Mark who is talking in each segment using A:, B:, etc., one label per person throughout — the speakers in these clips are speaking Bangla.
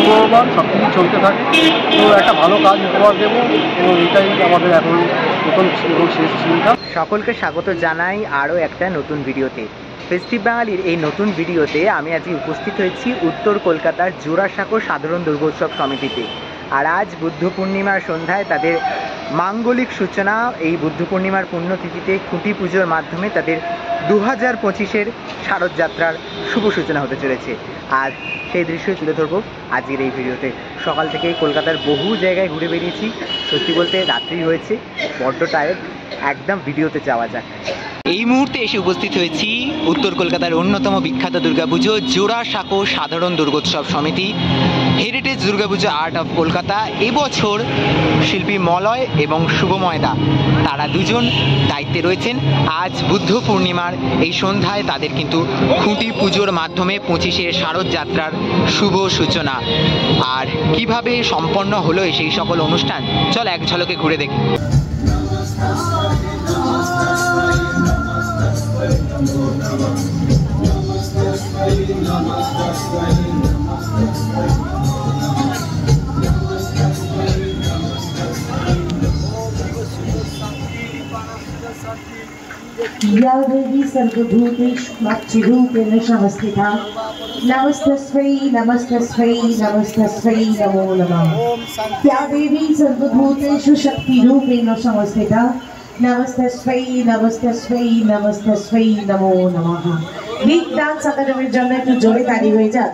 A: পুনর্বার সব কিছু চলতে থাকে। তো একটা ভালো কাজ উপহার দেবো এবং এটাই আমাদের এখন প্রথম এবং শেষ চিন্তা।
B: সকলকে স্বাগত জানাই আরও একটা নতুন ভিডিওতে। ফেস্টিভ বাঙালির এই নতুন ভিডিওতে আমি আজকে উপস্থিত হয়েছি উত্তর কলকাতার জোড়াসাঁকো সাধারণ দুর্গোৎসব সমিতিতে। আর আজ বুদ্ধ পূর্ণিমার সন্ধ্যায় তাদের মাঙ্গলিক সূচনা। এই বুদ্ধ পূর্ণিমার পুণ্যতিথিতে খুঁটি পুজোর মাধ্যমে তাদের 2025-এর শারদযাত্রার শুভ সূচনা হতে চলেছে। আজ সেই দৃশ্যই তুলে ধরবো আজকের এই ভিডিওতে। সকাল থেকে কলকাতার বহু জায়গায় ঘুরে বেরিয়েছি, সত্যি বলতে রাত্রি হয়েছে, বড্ড টায়ার্ড। একদম ভিডিওতে যাওয়া যাক। এই মুহূর্তে এসে উপস্থিত হয়েছি উত্তর কলকাতার অন্যতম বিখ্যাত দুর্গাপুজো জোড়াসাঁকো সাধারণ দুর্গোৎসব সমিতি heritage Durga Puja art of Kolkata. এবছর শিল্পী মলয় এবং শুভময়দা তারা দুজন দায়িত্বে রয়েছেন। আজ বুদ্ধ পূর্ণিমার এই সন্ধ্যায় তাদের কিন্তু খুঁটি পুজোর মাধ্যমে 25-এর শারদযাত্রার শুভ সূচনা। আর কিভাবে সম্পন্ন হলো সেই সকল অনুষ্ঠান, চল এক ঝলকে ঘুরে দেখি।
C: या देवी सर्वभूतेषु मातृरूपेण संस्थिता नमस्तस्मै नमस्तस्मै नमस्तस्मै नमो नमः। या देवी सर्वभूतेषु शक्तिरूपेण संस्थिता नमस्तस्मै नमस्तस्मै नमस्तस्मै नमो नमः। बिग डांस एकाडेमिर जন্য একটু জোরে তালি হয়ে যাক।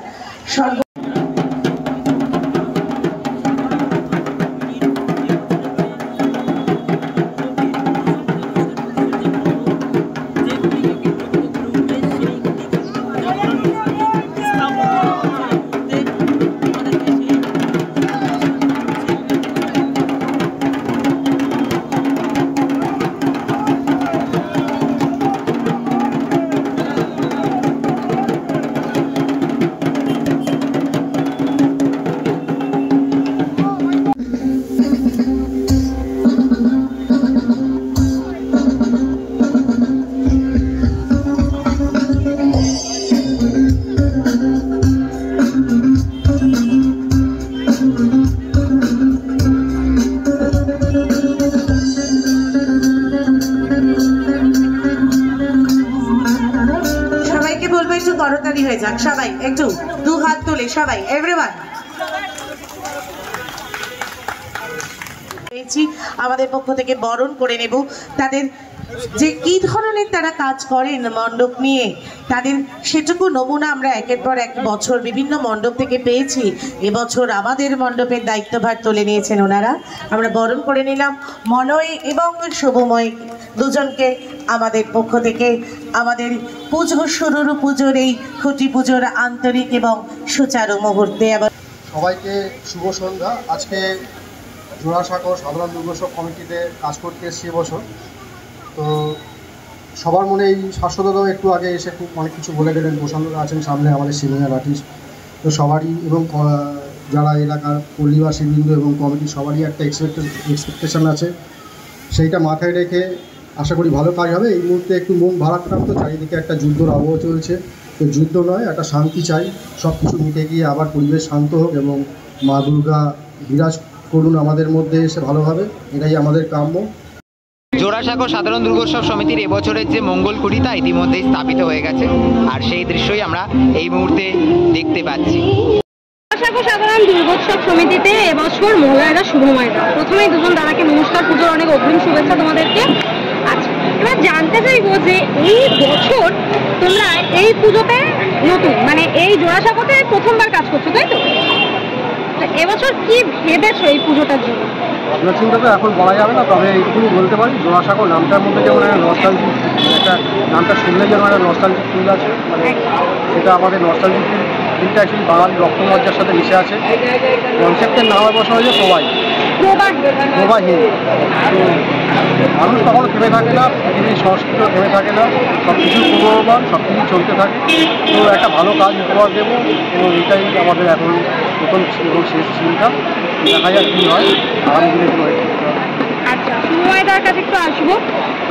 C: করতালি হয়ে যাক সবাই, একটু দু হাত তুলে সবাই এভরিওয়ান। আমাদের পক্ষ থেকে বরণ করে নেব তাদের যে কি ধরনের তারা কাজ করেন মণ্ডপ নিয়ে, তাদের সেটুকু নমুনা আমরা একের পর এক বছর বিভিন্ন মণ্ডপ থেকে পেয়েছি। এবছর আমাদের মণ্ডপের দায়িত্বভার তুলে নিয়েছেন ওনারা। আমরা বরণ করে নিলাম মলয় এবং শুভময় দুজনকে আমাদের পক্ষ থেকে। আমাদের পুজো শুরুর পুজোর এই খুঁটি পুজোর আন্তরিক এবং সুচারু মুহূর্তে আবার
A: সবাইকে শুভ সন্ধ্যা। আজকে জোড়াসাঁকো সাধারণ দুর্গোৎসব কমিটিতে কাজ করতে এসেছি এবছর। তো সবার মনে এই শাশ্বতদাও একটু আগে এসে খুব অনেক কিছু বলে গেলেন। প্রশান্তদা আছেন সামনে, আমাদের সিনিয়র আর্টিস্ট। তো সবারই এবং যারা এলাকার পল্লীবাসীবৃন্দ এবং কমিটির সবারই একটা এক্সপেকটেশন আছে, সেইটা মাথায় রেখে আশা করি ভালো কাজ হবে। এই মুহূর্তে একটু মন ভারাক্রান্ত, চারিদিকে একটা যুদ্ধর আবহাওয়া চলছে। তো যুদ্ধ নয়, একটা শান্তি চাই। সব কিছু মিটে গিয়ে আবার পরিবেশ শান্ত হোক এবং মা দুর্গা বিরাজ করুন আমাদের মধ্যে এসে ভালোভাবে, এটাই আমাদের কাম্য।
B: জোড়াসাঁকো সাধারণ দুর্গোৎসব সমিতির এবছরের যে মঙ্গল খুঁটি তা ইতিমধ্যেই স্থাপিত হয়ে গেছে, আর সেই দৃশ্যই আমরা এই মুহূর্তে দেখতে পাচ্ছি।
D: জোড়াসাঁকো সাধারণ দুর্গোৎসব সমিতিতে এবছর মলয়দা শুভময়দা, প্রথমেই দুজন দাদাকে নমস্কার, পুজোর অনেক অগ্রিম শুভেচ্ছা তোমাদেরকে। আচ্ছা, এবার জানতে চাইবো যে এই বছর তোমরা এই পুজোতে নতুন, মানে এই জোড়াসাঁকোতে প্রথমবার কাজ করছো, তাই তো? এবছর কি ভেবেছো এই পুজোটার জন্য?
A: আপনার চিন্তা তো এখন বলা যাবে না, তবে এইটুকুনি বলতে পারি জোড়াসাঁকো নামটার মধ্যে যেমন একটা নস্টালজিক, একটা নামটা শুনলে যেমন একটা নস্টালজিক ফিল আছে, মানে সেটা আমাদের নস্টালজিক ফিলটা অ্যাকচুয়ালি বাঙালি রক্তমজ্জার সাথে মিশে আছে। কনসেপ্টের নাম বসা হয়েছে প্রবাহী। মানুষ কখনো থেমে থাকে না, পৃথিবীর সংস্কৃতিও থেমে থাকে না, সব কিছু পুনর্বার সব কিছু চলতে থাকে। তো একটা ভালো কাজ উপহার দেবো এবং এটাই আমাদের এখন প্রথম এবং শেষ চিন্তা। দেখা যাক কী হয় আগামী দিনে একটু হয়ে।
D: আচ্ছা, শুভময়দার কাছে একটু আসবো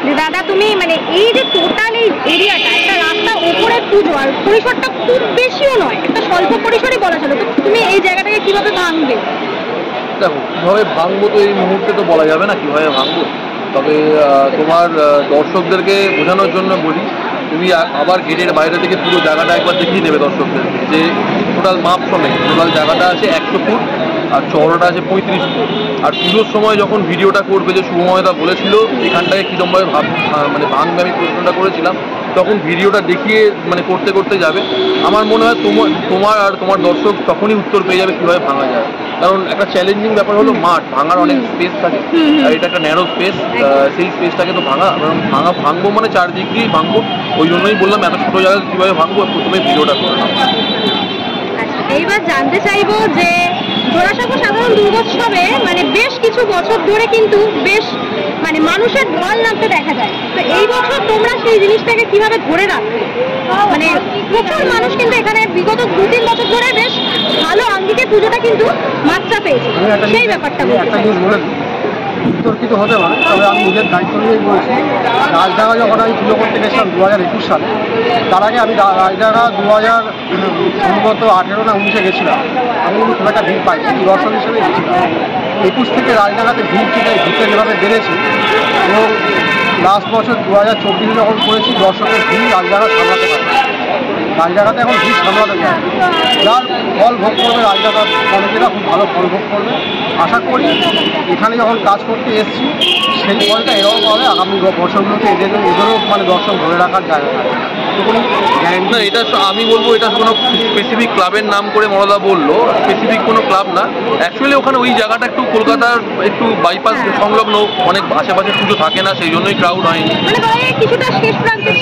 D: যে দাদা তুমি মানে এই যে টোটাল এই এরিয়াটা, একটা রাস্তা ওপরে পুজো আর পরিসরটা খুব বেশিও নয়, একটা স্বল্প পরিসরে বলা চলে, তো তুমি এই জায়গাটা কিভাবে ভাঙবে?
E: দেখো কীভাবে ভাঙবো তো এই মুহূর্তে তো বলা যাবে না কীভাবে ভাঙবো, তবে তোমার দর্শকদেরকে বোঝানোর জন্য বলি, তুমি আবার গেটের বাইরে থেকে পুরো জায়গাটা একবার দেখিয়ে দেবে দর্শকদেরকে যে টোটাল মাপ সমেত টোটাল জায়গাটা আছে 100 ফুট আর চওড়াটা আছে 35 ফুট। আর পুজোর সময় যখন ভিডিওটা করবে, যে শুভময়দা বলেছিল এখানটাকে কীরকমভাবে মানে ভাঙবে, আমি প্রশ্নটা করেছিলাম, তখন ভিডিওটা দেখিয়ে মানে করতে করতে যাবে। আমার মনে হয় তোমার আর তোমার দর্শক তখনই উত্তর পেয়ে যাবে কীভাবে ভাঙা যায়। কারণ একটা চ্যালেঞ্জিং ব্যাপার হলো মাঠ, ভাঙার অনেক স্পেস থাকে, আর এটা একটা ন্যারো স্পেস, সেই স্পেসটাকে তো ভাঙবো মানে চারদিক দিয়েই ভাঙবো। ওই জন্যই বললাম এত ছোটো জায়গায় কীভাবে ভাঙবো, প্রথমে ভিডিওটা করলাম।
D: এইবার জানতে চাইবো যে জোড়াসাঁকো সাধারণ দুর্গোৎসবে মানে বেশ কিছু বছর ধরে কিন্তু বেশ মানে মানুষের ঢল নামতে দেখা যায়, তো এই বছর তোমরা সেই জিনিসটাকে কিভাবে ধরে রাখবে? মানে প্রচুর মানুষ কিন্তু এখানে বিগত 2-3 বছর ধরে বেশ ভালো আঙ্গিকে পুজোটা কিন্তু মাত্রা পেয়েছে, সেই ব্যাপারটা
A: বিতর্কিত হতে পারে, তবে আমি নিজের দায়িত্ব নিয়েই বলছি। রাজডাঙ্গা যখন আমি পুজো করতে গেছিলাম 2021 সালে, তার আগে আমি রাজডাঙ্গা 2018 না 19-এ গেছিলাম, আমি কিন্তু খুব একটা ভিড় পাইনি, দর্শক হিসেবে গেছিলাম। 21 থেকে রাজডাঙ্গাতে ভিড় যেভাবে বেড়েছে, এবং লাস্ট বছর 2024 যখন করেছি দর্শকের ভিড় রাজডাঙ্গা সামলাতে পারে, রাজডাঙ্গাতে এখন ভিড় সামলাতে পারে। যার ফল ভোগ করবে রাজডাঙ্গা কমিটিরা খুব ভালো ফল ভোগ করবে আশা করি। এখানে যখন কাজ করতে এসেছি সেই ফলটা এরকম হবে আগামী বছরগুলোতে এদেরও মানে দর্শক ধরে রাখার জায়গা থাকে।
E: না, এটা আমি বলবো এটা কোনো স্পেসিফিক ক্লাবের নাম করে মরদা বললো, স্পেসিফিক কোনো ক্লাব না। অ্যাকচুয়ালি ওখানে ওই জায়গাটা একটু কলকাতার একটু বাইপাস সংলগ্ন, অনেক আশেপাশে পুজো থাকে না, সেই জন্যই ক্রাউড হয়নি,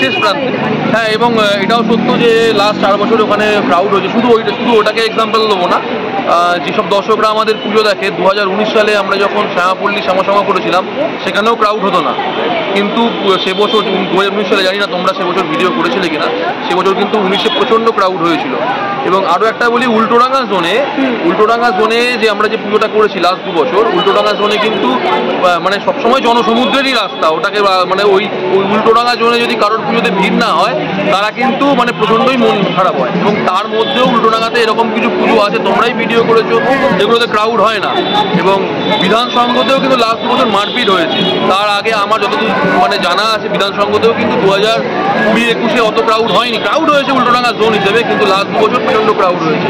E: শেষ প্রান্তে। হ্যাঁ, এবং এটাও সত্য যে লাস্ট 4 বছর ওখানে ক্রাউড হয়েছে। শুধু ওটাকে এক্সাম্পল দেবো না, যেসব দর্শকরা আমাদের পুজো দেখে 2019 সালে আমরা যখন শ্যামাপল্লী শ্যামাসমা করেছিলাম সেখানেও ক্রাউড হতো না, কিন্তু সে বছর 2019 সালে, জানি না তোমরা সে বছর ভিডিও করেছিলে কিনা, সে বছর কিন্তু 19-এ প্রচণ্ড ক্রাউড হয়েছিল। এবং আরও একটা বলি, উল্টোডাঙ্গা জোনে যে আমরা যে পুজোটা করেছি লাস্ট 2 বছর, উল্টোডাঙ্গা জোনে কিন্তু মানে সবসময় জনসমুদ্রেরই রাস্তা, ওটাকে মানে ওই উল্টোডাঙ্গা জোনে যদি কারোর পুজোতে ভিড় না হয় তারা কিন্তু মানে প্রচণ্ডই মন খারাপ হয়। এবং তার মধ্যেও উল্টোডাঙ্গাতে এরকম কিছু পুজো আছে, তোমরাই ভিডিও করেছো, যেগুলোতে ক্রাউড হয় না। এবং বিধান সংঘতেও কিন্তু লাস্ট 2 বছর মারপিট হয়েছে, তার আগে আমার যতদূর মানে জানা আছে বিধান সংঘতেও কিন্তু 2020-21-এ অত ক্রাউড হয়নি, ক্রাউড হয়েছে উল্টোডাঙ্গা জোন হিসেবে, কিন্তু লাস্ট 2 বছর প্রচণ্ড ক্রাউড হয়েছে।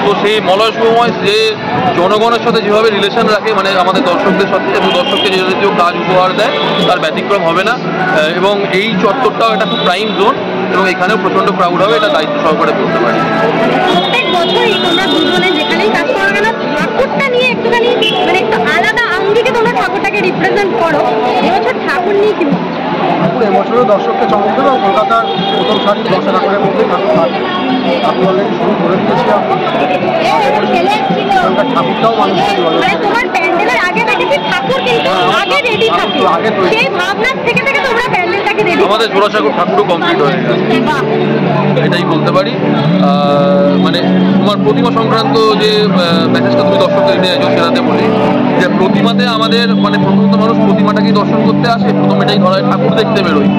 E: তো সেই মলয় সময় যে জনগণের সাথে যেভাবে রিলেশন রাখে, মানে আমাদের দর্শকদের সাথে, এবং দর্শককে যে জাতীয় কাজ উপহার দেয় তার ব্যতিক্রম হবে না। এবং এই চত্বরটাও একটা খুব প্রাইম জোন, এবং এখানেও প্রচণ্ড ক্রাউড হবে, এটা দায়িত্ব সহকারে বলতে পারি।
D: প্রত্যেক বছরই তোমরা দুজনে যেখানেই কাজ করো না, ঠাকুরটা নিয়ে একটুখানি মানে একটু আলাদা আঙ্গিকে তোমরা ঠাকুরটাকে রিপ্রেজেন্ট করো। এবছর ঠাকুর নিয়ে কি
A: ঠাকুর এবছরও দর্শককে চমক দেবে, এবং কলকাতার প্রথম সারি 10 ঠাকুরের মধ্যেই ঠাকুর থাকবে। ঠাকুর অলরেডি শুরু করে দিয়েছি ঠাকুরটাও মানুষকে
D: মানে তোমার প্যান্ডেলের আগে দেখেছি ঠাকুর কিন্তু আগে রেডি থাকে, সেই ভাবনার থেকে তোমরা প্যান্ডেলটাকে রেডি।
E: আমাদের জোড়াসাঁকো ঠাকুরও কমপ্লিট হয়ে গেছে, এটাই বলতে পারি। মানে তোমার প্রতিমা সংক্রান্ত যে মেসেজটা তুমি দর্শকদের দিয়েছো সেটাতে বলি যে প্রতিমাতে আমাদের মানে প্রথমত মানুষ প্রতিমাটাকেই দর্শন করতে আসে, প্রথম এটাই ধরা হয় ঠাকুর দেখতে বেরোয়।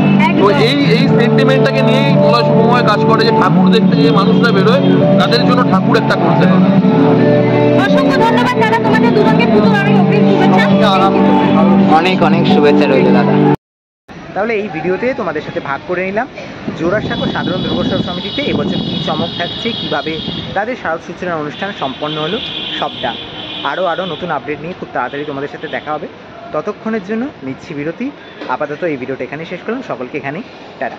E: তো এই সেন্টিমেন্টটাকে নিয়েই মলয় শুভময় কাজ করে, যে ঠাকুর দেখতে যে মানুষরা বেরোয় তাদের জন্য ঠাকুর একটা করতে হবে।
D: অসংখ্য ধন্যবাদ দাদা, তোমাদের দুজনকে পুজোর অনেক অগ্রিম শুভেচ্ছা।
B: অনেক অনেক শুভেচ্ছা রইল দাদা। তাহলে এই ভিডিওতে তোমাদের সাথে ভাগ করে নিলাম জোড়াসাঁকো সাধারণ দুর্গোৎসব সমিতিতে এবছর কী চমক থাকছে, কীভাবে তাদের শারদ সূচনা অনুষ্ঠান সম্পন্ন হলো সবটা। আরও নতুন আপডেট নিয়ে খুব তাড়াতাড়ি তোমাদের সাথে দেখা হবে। ততক্ষণের জন্য নিচ্ছি বিরতি। আপাতত এই ভিডিওটা এখানেই শেষ করলাম। সকলকে এখানেই টাটা।